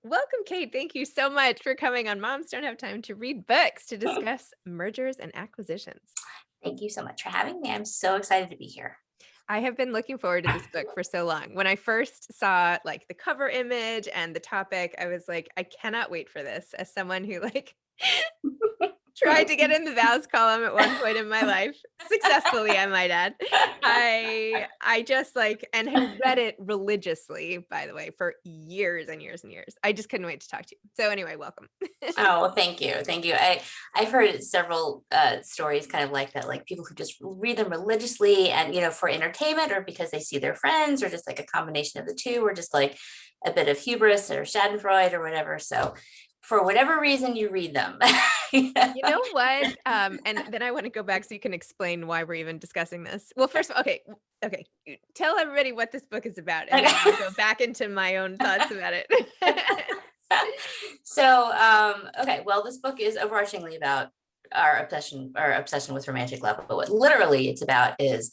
Welcome, Kate. Thank you so much for coming on Moms Don't Have Time to Read Books to discuss mergers and acquisitions. Thank you so much for having me. I'm so excited to be here. I have been looking forward to this book for so long. When I first saw like the cover image and the topic, I was like, I cannot wait for this as someone who like tried to get in the vows column at one point in my life, successfully, I might add. I just like and have read it religiously, by the way, for years and years and years. I just couldn't wait to talk to you. So anyway, welcome. Oh, well, thank you. Thank you. I've heard several stories kind of like that, like people who just read them religiously and, for entertainment or because they see their friends or just like a combination of the two or just like a bit of hubris or Schadenfreude or whatever. So for whatever reason you read them. You know what? And then I want to go back so you can explain why we're even discussing this. Well, first of all, okay. Tell everybody what this book is about, and then I'll go back into my own thoughts about it. So, okay, well, this book is overarchingly about our obsession with romantic love. But what literally it's about is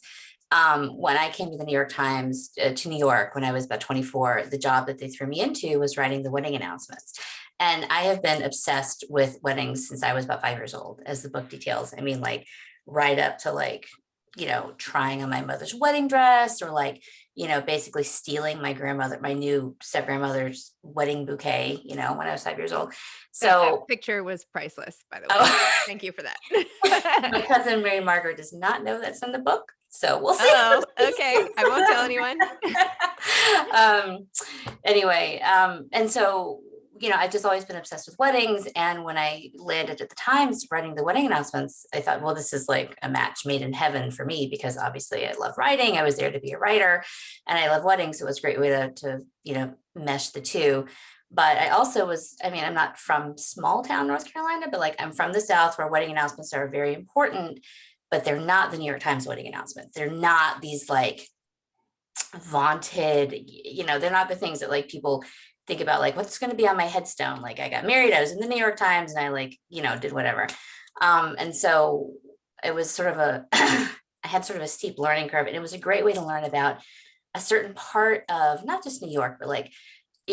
when I came to the New York Times, to New York when I was about 24, the job that they threw me into was writing the wedding announcements. And I have been obsessed with weddings since I was about 5 years old, as the book details. I mean, like right up to like, trying on my mother's wedding dress or like, basically stealing my new step grandmother's wedding bouquet, when I was 5 years old. That So, picture was priceless, by the way. oh, Thank you for my that. cousin Mary Margaret does not know that's in the book. So we'll see. Oh, okay. I won't tell anyone. um, anyway, and so, I've just always been obsessed with weddings. And when I landed at the Times writing the wedding announcements, I thought, well, this is like a match made in heaven for me because obviously I love writing. I was there to be a writer and I love weddings. So it was a great way to mesh the two. But I also I mean, I'm not from small town North Carolina, but like I'm from the South where wedding announcements are very important, but they're not the New York Times wedding announcements. They're not these like vaunted, they're not the things that like people think about, like what's going to be on my headstone. Like I got married, I was in the New York Times and I like, did whatever. And so it was sort of I had sort of a steep learning curve. And it was a great way to learn about a certain part of not just New York, but like,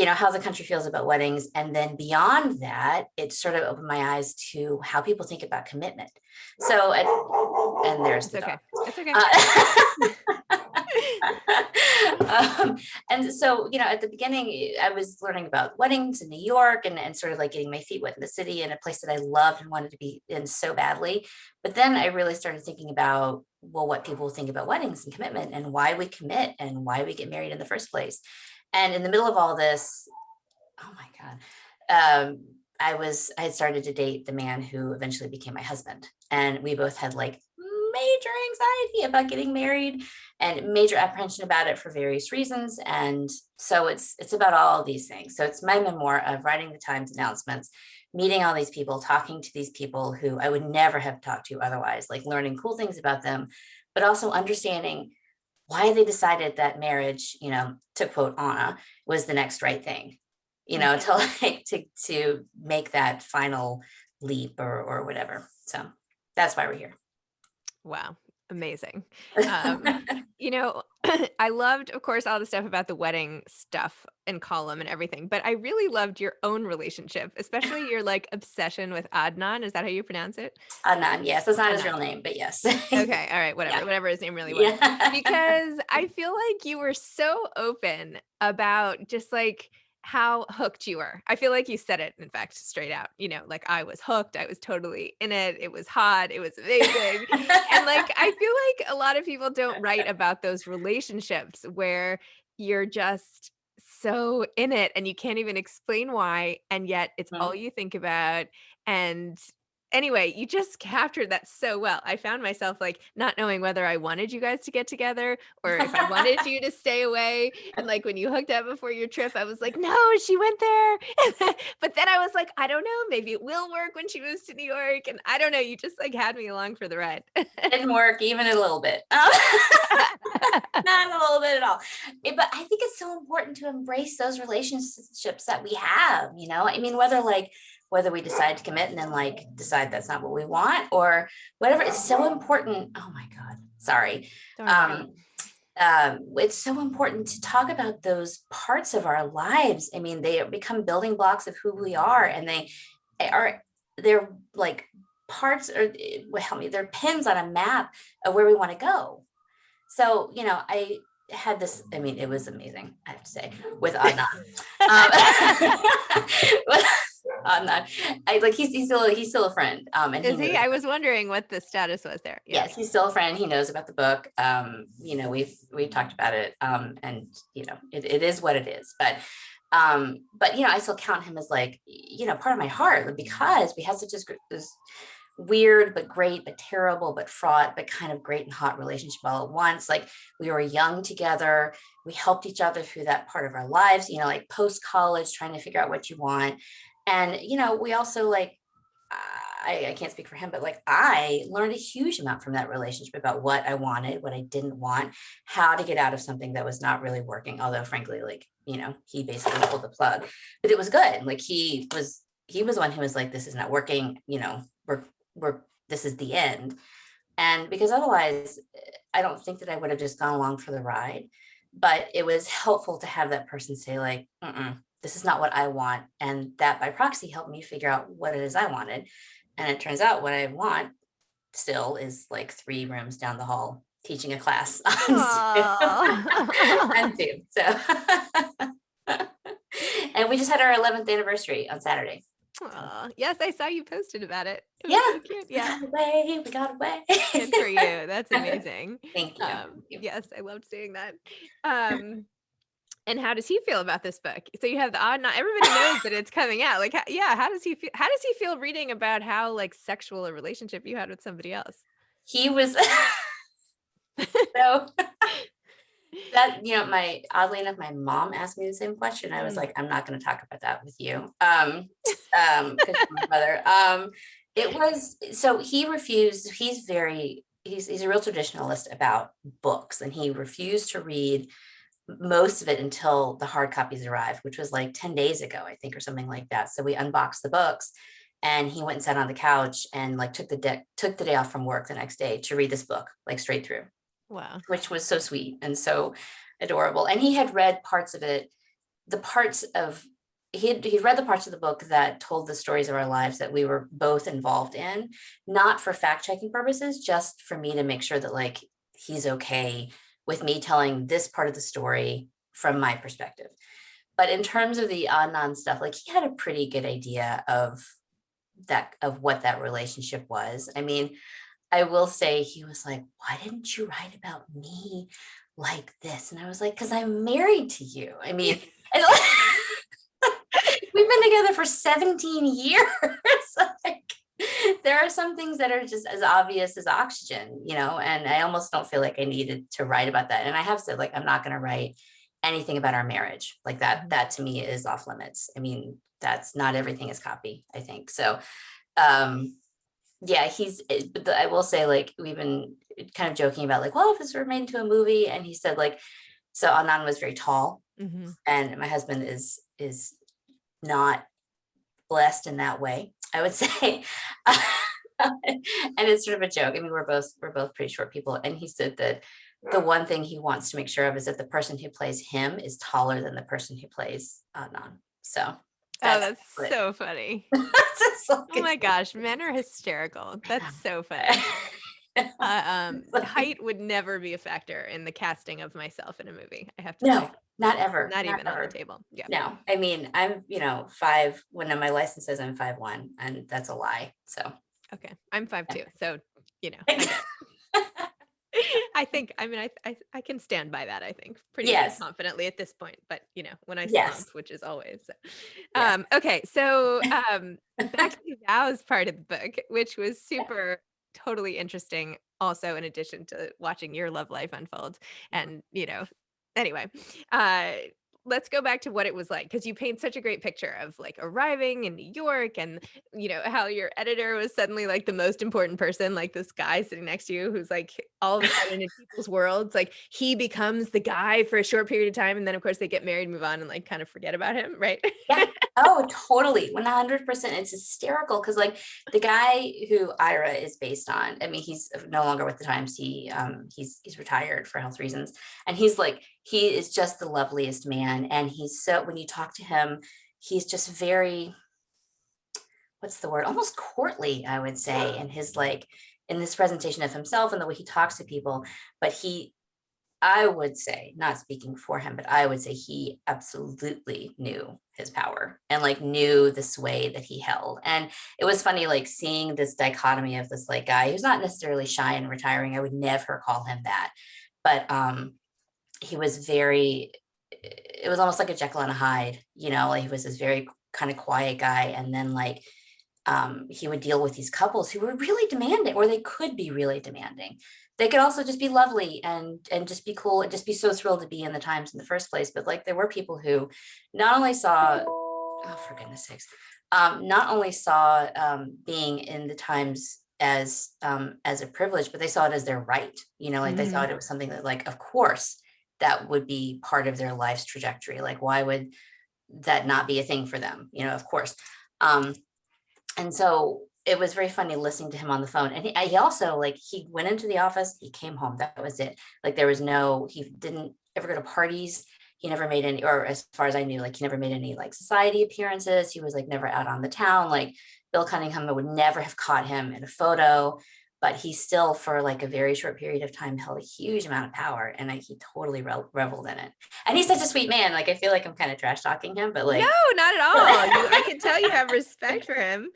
how the country feels about weddings. And then beyond that, it sort of opened my eyes to how people think about commitment. So, and there's It's the dog. okay. It's okay. Uh, and so, at the beginning, I was learning about weddings in New York and sort of like getting my feet wet in the city in a place that I loved and wanted to be in so badly. But then I really started thinking about, well, what people think about weddings and commitment and why we commit and why we get married in the first place. And in the middle of all this, oh my God, I had started to date the man who eventually became my husband. And we both had like major anxiety about getting married and major apprehension about it for various reasons. And so it's about all of these things. So it's my memoir of writing the Times announcements, meeting all these people, talking to these people who I would never have talked to otherwise, like learning cool things about them, but also understanding why they decided that marriage, to quote Anna, was the next right thing, Mhm. to like to make that final leap or whatever. So that's why we're here. Wow, amazing. Um, you know, I loved, of course, all the stuff about the wedding stuff and column and everything, but I really loved your own relationship, especially your like obsession with Adnan. Is that how you pronounce it? Adnan, yes, that's not his Adnan. real name, but yes. Okay, all right, Yeah. whatever his name really was. Yeah. Because I feel like you were so open about just, like, how hooked you were. I feel like you said it, in fact, straight out, like, "I was hooked, I was totally in it was hot, it was amazing." And, like, I feel like a lot of people don't write about those relationships where you're just so in it and you can't even explain why, and yet it's all Mhm. you think about, and anyway, you just captured that so well. I found myself, like, not knowing whether I wanted you guys to get together or if I wanted you to stay away, and, like, when you hooked up before your trip, I was like, "No, she went there." But then I was like, "I don't know, maybe it will work when she moves to New York," and I don't know, you just, like, had me along for the ride. Didn't work even a little bit. Not a little bit at all. But I think it's so important to embrace those relationships that we have, I mean, whether we decide to commit and then like decide that's not what we want or whatever, it's so important. Oh my God. Sorry. Don't worry about Um, it. it's so important to talk about those parts of our lives. I mean, they become building blocks of who we are, and are they're like parts, or well, help me, they're pins on a map of where we want to go. So, I had this, I mean, it was amazing, I have to say, with Adnan. With Adnan, he's still a friend. And he Is he? knows. I was wondering what the status was there. Yeah. Yes, he's still a friend. He knows about the book. We've talked about it. And it is what it is. But I still count him as like, part of my heart, because we had such this weird but great but terrible but fraught but kind of great and hot relationship all at once. Like, we were young together, we helped each other through that part of our lives, like post college, trying to figure out what you want. And we also, like, I can't speak for him, but like, I learned a huge amount from that relationship about what I wanted, what I didn't want, how to get out of something that was not really working. Although frankly, like, he basically pulled the plug, but it was good. Like, he was one who was like, this is not working, we're this is the end. And because otherwise, I don't think that I would have just gone along for the ride. But it was helpful to have that person say, like, this is not what I want. And that by proxy helped me figure out what it is I wanted. And it turns out what I want still is like 3 rooms down the hall teaching a class Aw. on Zoom. So, and we just had our 11th anniversary on Saturday. Aw. Yes, I saw you posted about it. It was Yeah. so cute. Yeah. We got away. Good for you. That's amazing. Thank you. Thank you. Yes, I loved seeing that. And how does he feel about this book? So you have the odd not everybody knows that it's coming out. Like, how does he feel? How does he feel reading about how like sexual a relationship you had with somebody else? He was so that, oddly enough, my mom asked me the same question. I was like, I'm not going to talk about that with you. 'Cause you're my mother. It was, so he refused. He's a real traditionalist about books, and he refused to read most of it until the hard copies arrived, which was like 10 days ago, I think, or something like that. So we unboxed the books, and he went and sat on the couch and like took the day off from work the next day to read this book, like, straight through. Wow. Which was so sweet and so adorable. And he had read parts of it, he'd read the parts of the book that told the stories of our lives that we were both involved in, not for fact checking purposes, just for me to make sure that, like, he's okay with me telling this part of the story from my perspective. But in terms of the Adnan stuff, like, he had a pretty good idea of what that relationship was. I mean, I will say, he was like, why didn't you write about me like this? And I was like, because I'm married to you. I mean, and we've been together for 17 years. Like, there are some things that are just as obvious as oxygen, and I almost don't feel like I needed to write about that. And I have said, like, I'm not going to write anything about our marriage like that. That to me is off limits. I mean, that's not everything is copy, I think. So, yeah, but I will say, like, we've been kind of joking about, like, well, if this were made into a movie, and he said, like, so Anand was very tall, and my husband is not blessed in that way, I would say. And it's sort of a joke. I mean, we're both pretty short people, and he said that the one thing he wants to make sure of is that the person who plays him is taller than the person who plays Adnan. So that's so funny. Oh my gosh, men are hysterical. That's so funny. Height would never be a factor in the casting of myself in a movie, I have to say. Not ever. Not even on the table. Yeah. No, I mean, I'm 5, when my license says I'm 5'1", and that's a lie. So okay, I'm 5'2", so I mean, I can stand by that, I think, pretty confidently at this point. But when I slump, which is always so. Okay, so back to the vows part of the book, which was super totally interesting, also, in addition to watching your love life unfold. And anyway, let's go back to what it was like, because you paint such a great picture of like arriving in New York, and how your editor was suddenly like the most important person, like this guy sitting next to you who's like all of a sudden in people's worlds, like he becomes the guy for a short period of time, and then of course they get married, move on, and like kind of forget about him, right? Yeah. Oh, totally. 100%. It's hysterical because like the guy who Ira is based on, I mean, he's no longer with the Times. He's retired for health reasons. And he's like, he is just the loveliest man. And he's so, when you talk to him, he's just very, what's the word? Almost courtly, I would say, in his like in this presentation of himself and the way he talks to people. But I would say, not speaking for him, but I would say he absolutely knew his power and like knew the sway that he held. And it was funny, like seeing this dichotomy of this like guy who's not necessarily shy and retiring. I would never call him that, but he was very. It was almost like a Jekyll and a Hyde, you know. Like he was this very kind of quiet guy, and then like he would deal with these couples who were really demanding, or they could be really demanding. They could also just be lovely and just be cool and just be so thrilled to be in the Times in the first place. But like there were people who not only saw, oh for goodness sakes, not only saw being in the Times as a privilege, but they saw it as their right. You know, like they thought it was something that, like, of course, that would be part of their life's trajectory. Like, why would that not be a thing for them? You know, of course. And so it was very funny listening to him on the phone. And he also, like, he went into the office, he came home, that was it. Like there was no, he didn't ever go to parties. He never made any, or as far as I knew, like he never made any like society appearances. He was like never out on the town. Like Bill Cunningham would never have caught him in a photo, but he still for like a very short period of time held a huge amount of power. And he totally reveled in it. And he's such a sweet man. Like I feel like I'm kind of trash talking him, but No, like not at all. I can tell you have respect for him.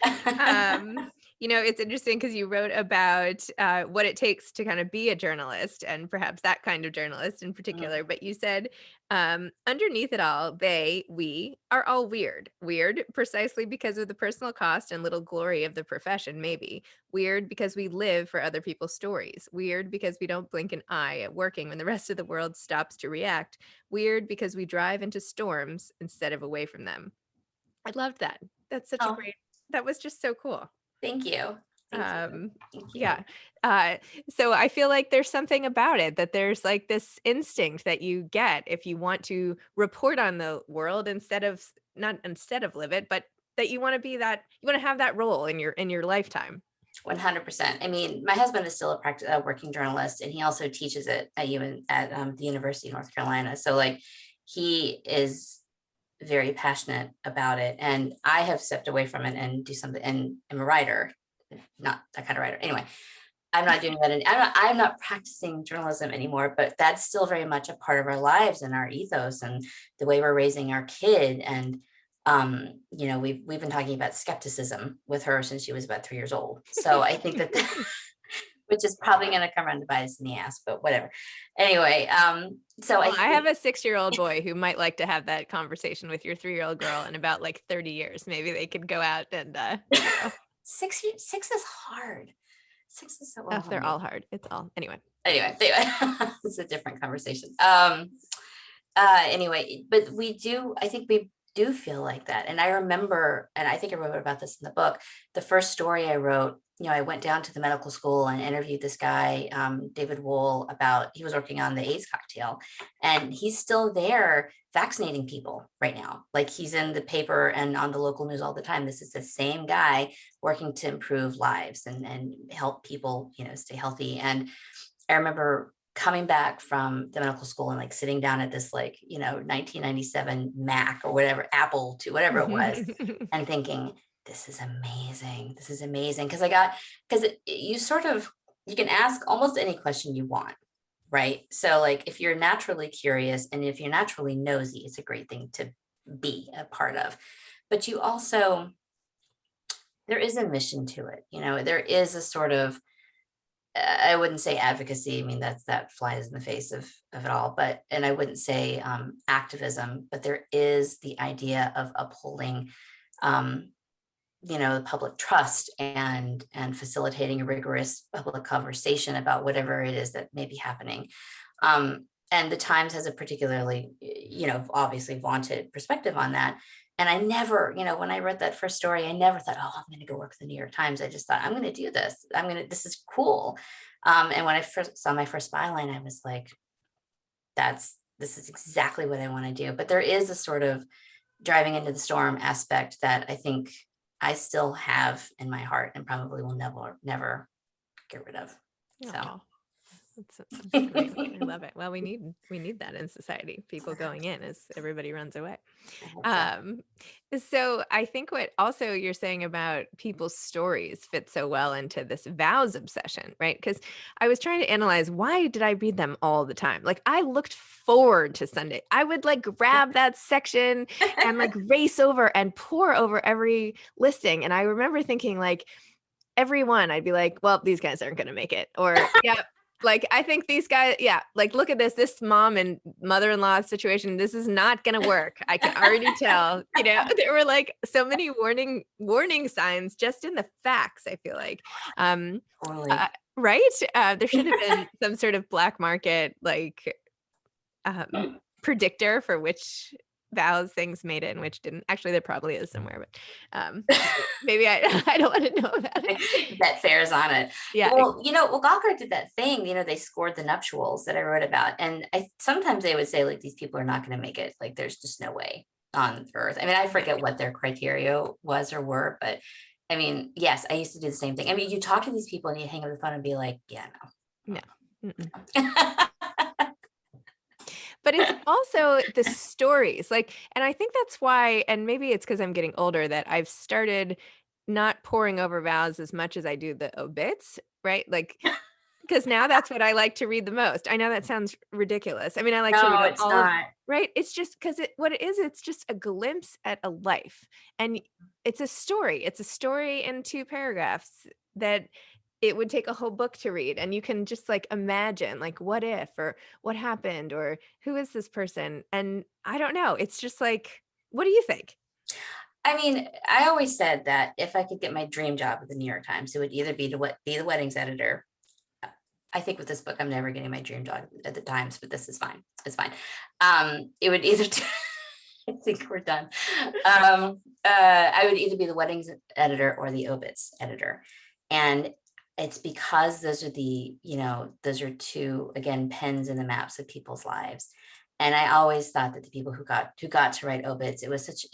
It's interesting because you wrote about what it takes to kind of be a journalist and perhaps that kind of journalist in particular. But you said underneath it all, we are all weird. Weird precisely because of the personal cost and little glory of the profession, maybe. Weird because we live for other people's stories. Weird because we don't blink an eye at working when the rest of the world stops to react. Weird because we drive into storms instead of away from them. I loved that. That's such a oh, great, that was just so cool. thank you. Thank you. Thank you. Yeah. So I feel like there's something about it that there's like this instinct that you get if you want to report on the world not instead of live it, but that you want to be that, you want to have that role in your lifetime. 100%. I mean, my husband is still a working journalist, and he also teaches it at the University of North Carolina. So like, he is very passionate about it, and I have stepped away from it and do something. And I'm a writer, not that kind of writer. Anyway, I'm not doing that. I'm not practicing journalism anymore, but that's still very much a part of our lives and our ethos and the way we're raising our kid. And we've been talking about skepticism with her since she was about 3 years old. So I think that which is probably going to come around to bite us in the ass, but whatever. Anyway, so Well, I have a 6-year-old boy who might like to have that conversation with your 3-year-old girl in about like 30 years. Maybe they could go out and 6 is hard. 6 is so oh, they're all hard. It's all anyway. Anyway, it's a different conversation. Anyway, but I think we do feel like that. And I remember, and I think I wrote about this in the book, the first story I wrote, I went down to the medical school and interviewed this guy, David Wohl, he was working on the AIDS cocktail, and he's still there vaccinating people right now. Like he's in the paper and on the local news all the time. This is the same guy working to improve lives and help people, stay healthy. And I remember coming back from the medical school and like sitting down at this 1997 Mac or whatever, Apple to whatever it was, and thinking, this is amazing. This is amazing. Because you can ask almost any question you want, right? So like if you're naturally curious and if you're naturally nosy, it's a great thing to be a part of. But you also, there is a mission to it. There is a sort of, I wouldn't say advocacy. I mean, that flies in the face of it all, and I wouldn't say activism, but there is the idea of upholding, the public trust and facilitating a rigorous public conversation about whatever it is that may be happening. And the Times has a particularly, obviously vaunted perspective on that. And I never, when I read that first story, I never thought, oh, I'm going to go work for the New York Times. I just thought, I'm going to do this. This is cool. And when I first saw my first byline, I was like, this is exactly what I want to do. But there is a sort of driving into the storm aspect that I think I still have in my heart and probably will never get rid of. So Oh, that's great. I love it. Well, we need that in society. People going in as everybody runs away. I hope so. Um, so I think what also you're saying about people's stories fits so well into this vows obsession, right? Because I was trying to analyze, why did I read them all the time? Like, I looked forward to Sunday. I would like grab that section and like race over and pour over every listing. And I remember thinking, like, every one, I'd be like, well, these guys aren't going to make it. Or, yeah, like, I think these guys, yeah, like, look at this mom and mother-in-law situation. This is not going to work. I can already tell, there were like so many warning signs just in the facts, I feel like. Totally. Right? There should have been some sort of black market, like, predictor for which vows things made it and which didn't. Actually, there probably is somewhere, but maybe I don't want to know about it. Bet Fair's on it. Yeah. Well, Gawker did that thing, they scored the nuptials that I wrote about. And sometimes they would say, like, these people are not going to make it. Like, there's just no way on earth. I mean, I forget what their criteria was or were, but I mean, yes, I used to do the same thing. I mean, you talk to these people and you hang up the phone and be like, yeah, No. no. But it's also the stories, like, and I think that's why, and maybe it's because I'm getting older, that I've started not pouring over vows as much as I do the obits, right? Like, because now that's what I like to read the most. I know that sounds ridiculous. I mean, I like to No, read it's all of, not. right? It's just because what it is, it's just a glimpse at a life. And it's a story. It's a story in 2 paragraphs that it would take a whole book to read. And you can just like imagine, like, what if, or what happened, or who is this person? And I don't know. It's just like, what do you think? I mean, I always said that if I could get my dream job at the New York Times, it would either be to be the weddings editor. I think with this book, I'm never getting my dream job at the Times, but this is fine. It's fine. It would either. I think we're done. I would either be the weddings editor or the obits editor, and it's because those are two, again, pens in the maps of people's lives. And I always thought that the people who got to write obits, it was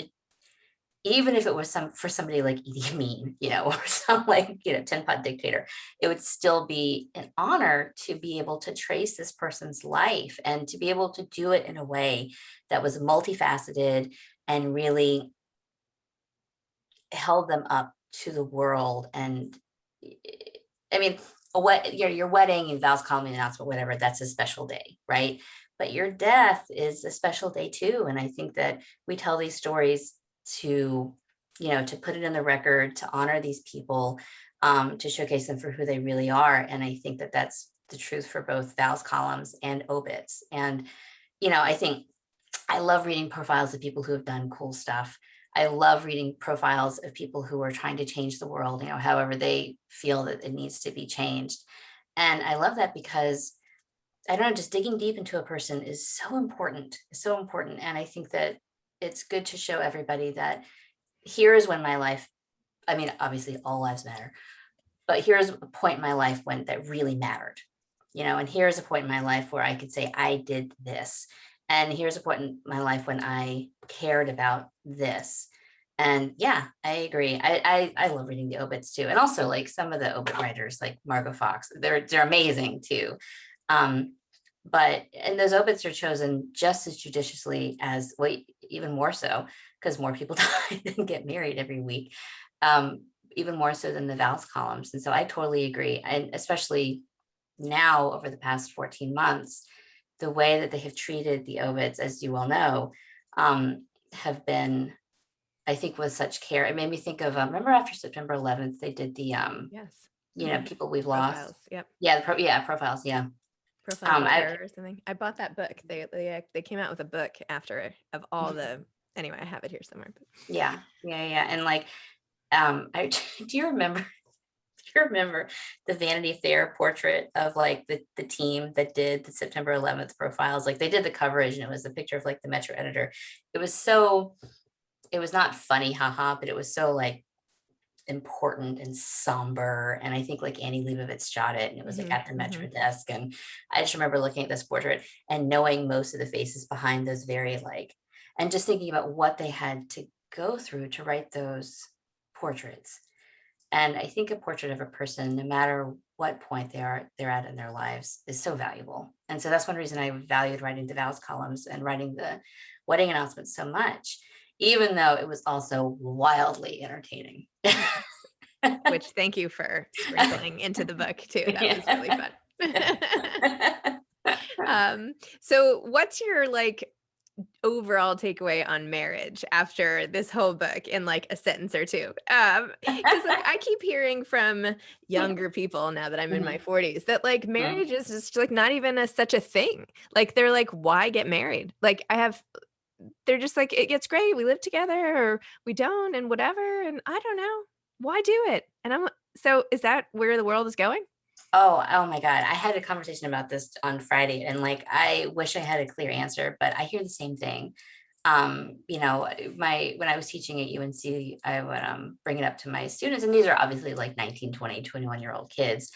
even if it was for somebody like Idi Amin, or some like, tin pot dictator, it would still be an honor to be able to trace this person's life and to be able to do it in a way that was multifaceted and really held them up to the world. And I mean, your wedding and vows, column announcement, whatever, that's a special day, right? But your death is a special day too. And I think that we tell these stories to put it in the record, to honor these people, to showcase them for who they really are. And I think that that's the truth for both vows columns and obits. And I think I love reading profiles of people who have done cool stuff. I love reading profiles of people who are trying to change the world, however they feel that it needs to be changed. And I love that because I don't know, just digging deep into a person is so important, so important. And I think that it's good to show everybody that here is when my life, I mean, obviously all lives matter, but here's a point in my life when that really mattered, and here's a point in my life where I could say I did this. And here's a point in my life when I cared about this. And yeah, I agree. I love reading the obits too. And also like some of the obit writers like Margot Fox, they're amazing too. And those obits are chosen just as judiciously as, well, even more so, because more people die than get married every week, even more so than the vows columns. And so I totally agree. And especially now over the past 14 months, the way that they have treated the obits, as you well know, have been, I think, with such care. It made me think of, remember after September 11th, they did the, yes, people we've profiles. lost. Yep. Yeah, profiles. Yeah. Profiles of Terror or something. I bought that book. They came out with a book after of all the. Anyway, I have it here somewhere. But. Yeah. And like, do you remember the Vanity Fair portrait of like the team that did the September 11th profiles? Like they did the coverage and it was a picture of like the Metro editor. It was not funny, haha, but it was so like important and somber. And I think like Annie Leibovitz shot it and it was like at the Metro desk. And I just remember looking at this portrait and knowing most of the faces behind those very like and just thinking about what they had to go through to write those portraits. And I think a portrait of a person, no matter what point they're at in their lives, is so valuable. And so that's one reason I valued writing the vows columns and writing the wedding announcements so much, even though it was also wildly entertaining. Which thank you for sprinkling into the book too. That was really fun. So what's your like overall takeaway on marriage after this whole book in like a sentence or two? Because like I keep hearing from younger people now that I'm in my 40s that like marriage is just like not even such a thing. Like they're like, why get married? Like they're just like, it gets great. We live together or we don't and whatever. And I don't know. Why do it? And so is that where the world is going? Oh my God. I had a conversation about this on Friday, and like I wish I had a clear answer, but I hear the same thing. When I was teaching at UNC, I would bring it up to my students, and these are obviously like 19, 20, 21-year-old kids.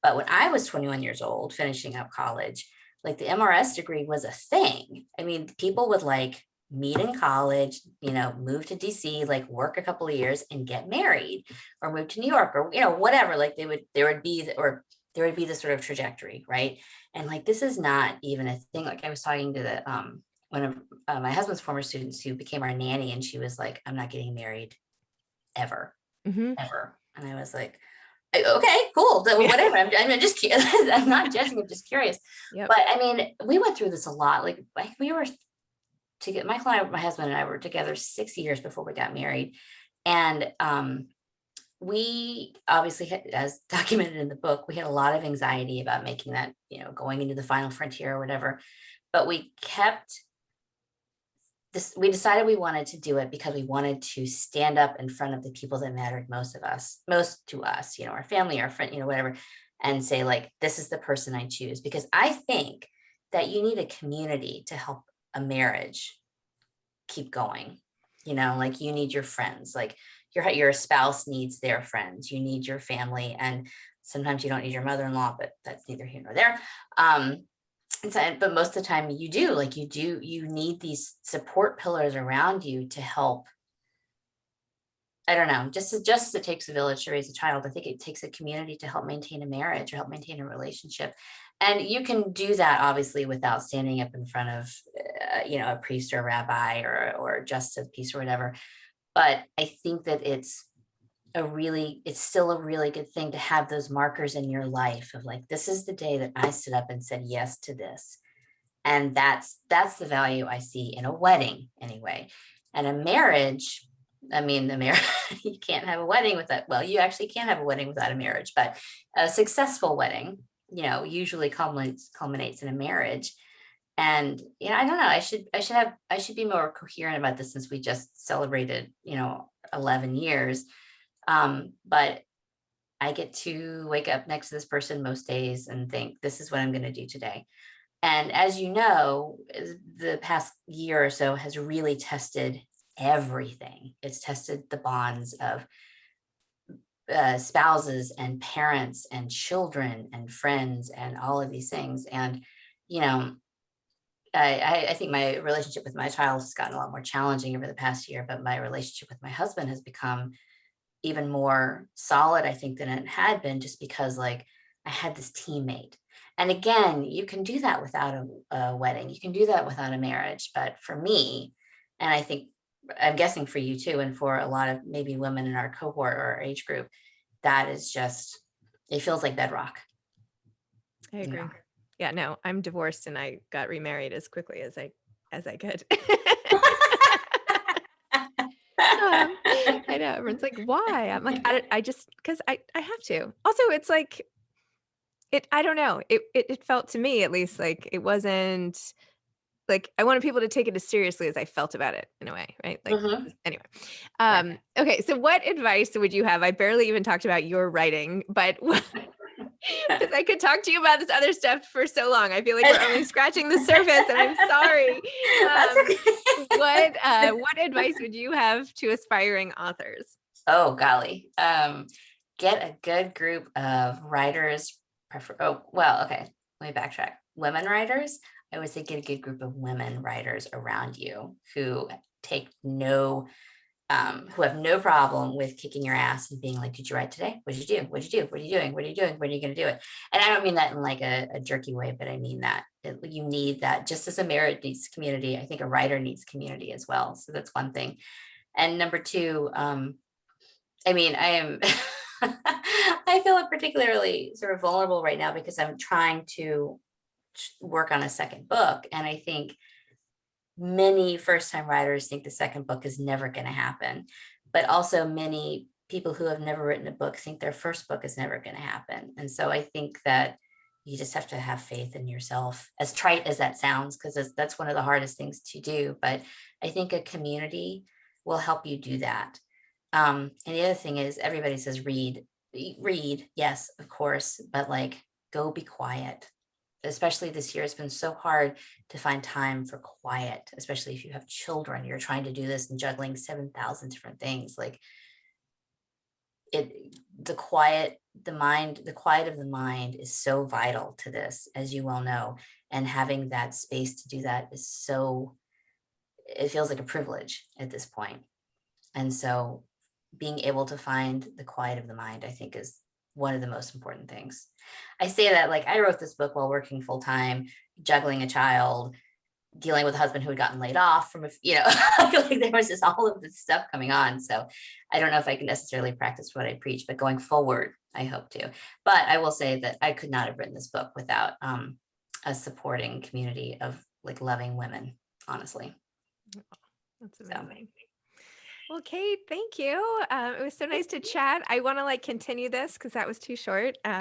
But when I was 21 years old, finishing up college, like the MRS degree was a thing. I mean, people would like meet in college, move to DC, like work a couple of years and get married, or move to New York, or whatever. Like there would be this sort of trajectory, right? And like this is not even a thing. Like I was talking to one of my husband's former students who became our nanny, and she was like, "I'm not getting married ever, ever." And I was like, "Okay, cool, whatever." I'm just curious. I'm not judging. I'm just curious. Yep. But I mean, we went through this a lot. Like we were my husband and I were together 6 years before we got married, and we obviously had, as documented in the book, we had a lot of anxiety about making that, going into the final frontier or whatever. But we kept this, we decided we wanted to do it because we wanted to stand up in front of the people that mattered most to us, our family, our friend, whatever, and say, like, this is the person I choose. Because I think that you need a community to help a marriage keep going. Like you need your friends, like your spouse needs their friends, you need your family, and sometimes you don't need your mother-in-law, but that's neither here nor there. But most of the time you do, you need these support pillars around you to help. I don't know, just as it takes a village to raise a child, I think it takes a community to help maintain a marriage or help maintain a relationship. And you can do that obviously without standing up in front of, a priest or a rabbi or justice of peace or whatever. But I think that it's still a really good thing to have those markers in your life of like, this is the day that I stood up and said yes to this. And that's the value I see in a wedding anyway. And a marriage, I mean, you can't have a wedding without, well, you actually can't have a wedding without a marriage, but a successful wedding, usually culminates in a marriage. And I don't know, I should be more coherent about this since we just celebrated 11 years. But I get to wake up next to this person most days and think, this is what I'm going to do today. And as you know, the past year or so has really tested everything. It's tested the bonds of spouses and parents and children and friends and all of these things. And, I think my relationship with my child has gotten a lot more challenging over the past year, but my relationship with my husband has become even more solid, I think, than it had been, just because like I had this teammate. And again, you can do that without a wedding. You can do that without a marriage. But for me, and I think I'm guessing for you too, and for a lot of maybe women in our cohort or our age group, that is just, it feels like bedrock. I agree. Yeah, no, I'm divorced and I got remarried as quickly as I could. I know everyone's like, why? I'm like, I just, because I have to. Also, it's like I don't know. It felt to me at least like it wasn't like I wanted people to take it as seriously as I felt about it in a way, right? Like anyway. Okay, so what advice would you have? I barely even talked about your writing, but because I could talk to you about this other stuff for so long. I feel like we're only scratching the surface, and I'm sorry. What advice would you have to aspiring authors? Oh, golly. Get a good group of writers. Okay. Let me backtrack. Women writers. I would say get a good group of women writers around you who take no who have no problem with kicking your ass and being like, did you write today? What did you do? What did you do? What are you doing? What are you doing? When are you going to do it? And I don't mean that in like a jerky way, but I mean that you need that just as a marriage needs community. I think a writer needs community as well. So that's one thing. And number two, I mean, I am, I feel particularly sort of vulnerable right now because I'm trying to work on a second book. And I think many first-time writers think the second book is never going to happen, but also many people who have never written a book think their first book is never going to happen. And so I think that you just have to have faith in yourself, as trite as that sounds, because that's one of the hardest things to do. But I think a community will help you do that. And the other thing is everybody says read, yes, of course, but like go be quiet. Especially this year, it's been so hard to find time for quiet, especially if you have children. You're trying to do this and juggling 7,000 different things. Like the quiet of the mind is so vital to this, as you well know. And having that space to do that is so, it feels like a privilege at this point. And so being able to find the quiet of the mind, I think, is one of the most important things. I say that like I wrote this book while working full time, juggling a child, dealing with a husband who had gotten laid off from, like there was just all of this stuff coming on. So I don't know if I can necessarily practice what I preach, but going forward, I hope to. But I will say that I could not have written this book without a supporting community of like loving women, honestly. That's amazing. Well, Kate, thank you. It was so nice to chat. I want to like continue this because that was too short. But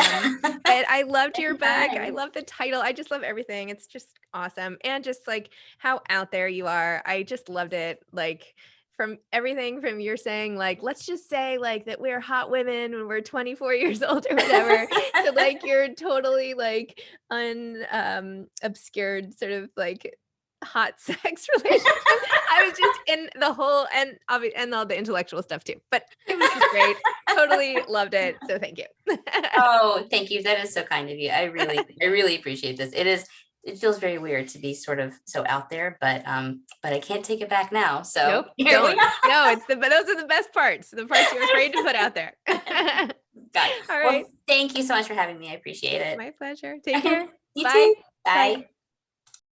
I loved your book. I love the title. I just love everything. It's just awesome. And just like how out there you are. I just loved it. Like from everything from you're saying like, let's just say like that we're hot women when we're 24 years old or whatever. So like you're totally like obscured sort of like hot sex relationship. I was just in the whole and all the intellectual stuff too, but it was just great. Totally loved it. So thank you. Oh, thank you. That is so kind of you. I really appreciate this. It feels very weird to be sort of so out there, but I can't take it back now. So nope, don't. No, those are the best parts. The parts you're afraid to put out there. Got it. All right. Well, thank you so much for having me. I appreciate it. My pleasure. Take care. You Bye. too. Bye. Bye.